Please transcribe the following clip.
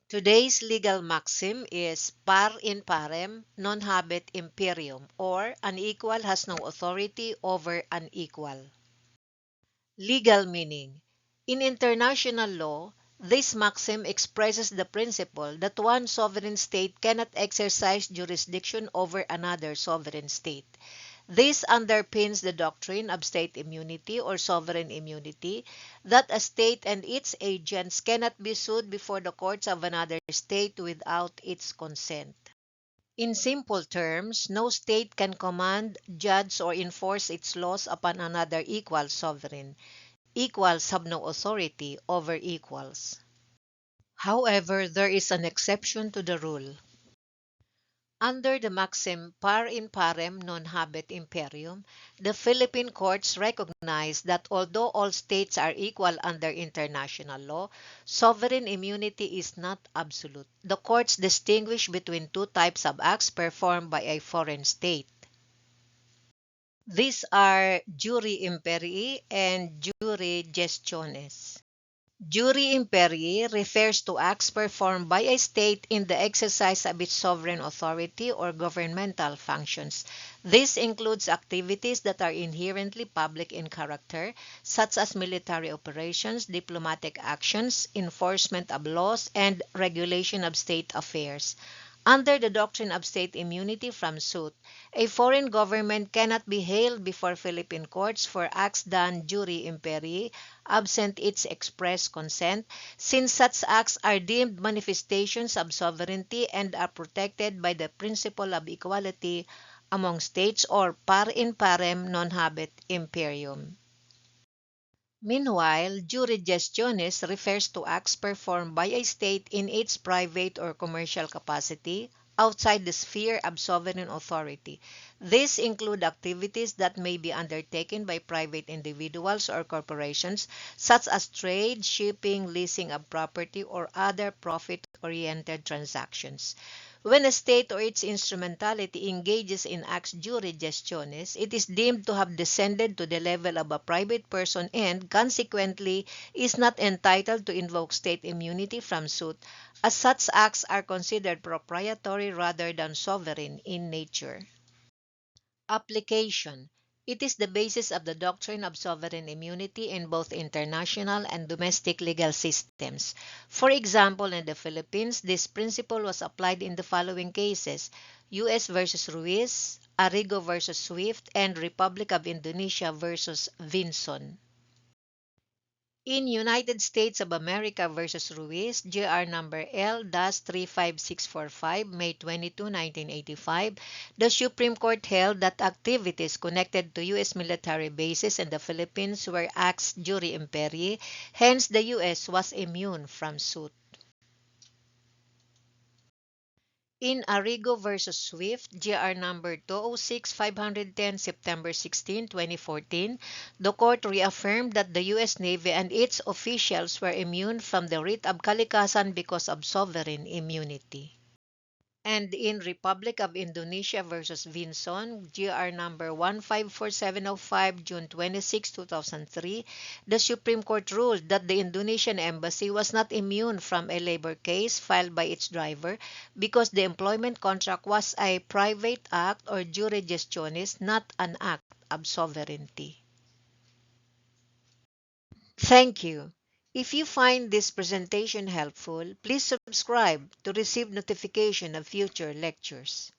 Today's legal maxim is par in parem non habet imperium, or unequal has no authority over unequal. Legal meaning. In international law, this maxim expresses the principle that one sovereign state cannot exercise jurisdiction over another sovereign state. This underpins the doctrine of state immunity or sovereign immunity, that a state and its agents cannot be sued before the courts of another state without its consent. In simple terms, no state can command, judge, or enforce its laws upon another equal sovereign. Equals have no authority over equals. However, there is an exception to the rule. Under the maxim par in parem non habet imperium, the Philippine courts recognize that although all states are equal under international law, sovereign immunity is not absolute. The courts distinguish between two types of acts performed by a foreign state. These are jure imperii and jure gestionis. Jure imperii refers to acts performed by a state in the exercise of its sovereign authority or governmental functions. This includes activities that are inherently public in character, such as military operations, diplomatic actions, enforcement of laws, and regulation of state affairs. Under the doctrine of state immunity from suit, a foreign government cannot be hailed before Philippine courts for acts done jure imperii, absent its express consent, since such acts are deemed manifestations of sovereignty and are protected by the principle of equality among states, or par in parem non habet imperium. Meanwhile, jure gestionis refers to acts performed by a state in its private or commercial capacity outside the sphere of sovereign authority. These include activities that may be undertaken by private individuals or corporations, such as trade, shipping, leasing of property, or other profit-oriented transactions. When a state or its instrumentality engages in acts jure gestionis, it is deemed to have descended to the level of a private person and, consequently, is not entitled to invoke state immunity from suit, as such acts are considered proprietary rather than sovereign in nature. Application. It is the basis of the doctrine of sovereign immunity in both international and domestic legal systems. For example, in the Philippines, this principle was applied in the following cases: U.S. versus Ruiz, Arrigo versus Swift, and Republic of Indonesia versus Vinson. In United States of America versus Ruiz, GR number L-35645, May 22, 1985, the Supreme Court held that activities connected to U.S. military bases in the Philippines were acts jure imperii, hence the U.S. was immune from suit. In Arrigo versus Swift, GR number 206510, September 16, 2014, the court reaffirmed that the U.S. Navy and its officials were immune from the writ of kalikasan because of sovereign immunity. And in Republic of Indonesia versus Vinson, GR number 154705, June 26, 2003, the Supreme Court ruled that the Indonesian embassy was not immune from a labor case filed by its driver because the employment contract was a private act or jure gestionis, not an act of sovereignty. Thank you. If you find this presentation helpful, please subscribe to receive notification of future lectures.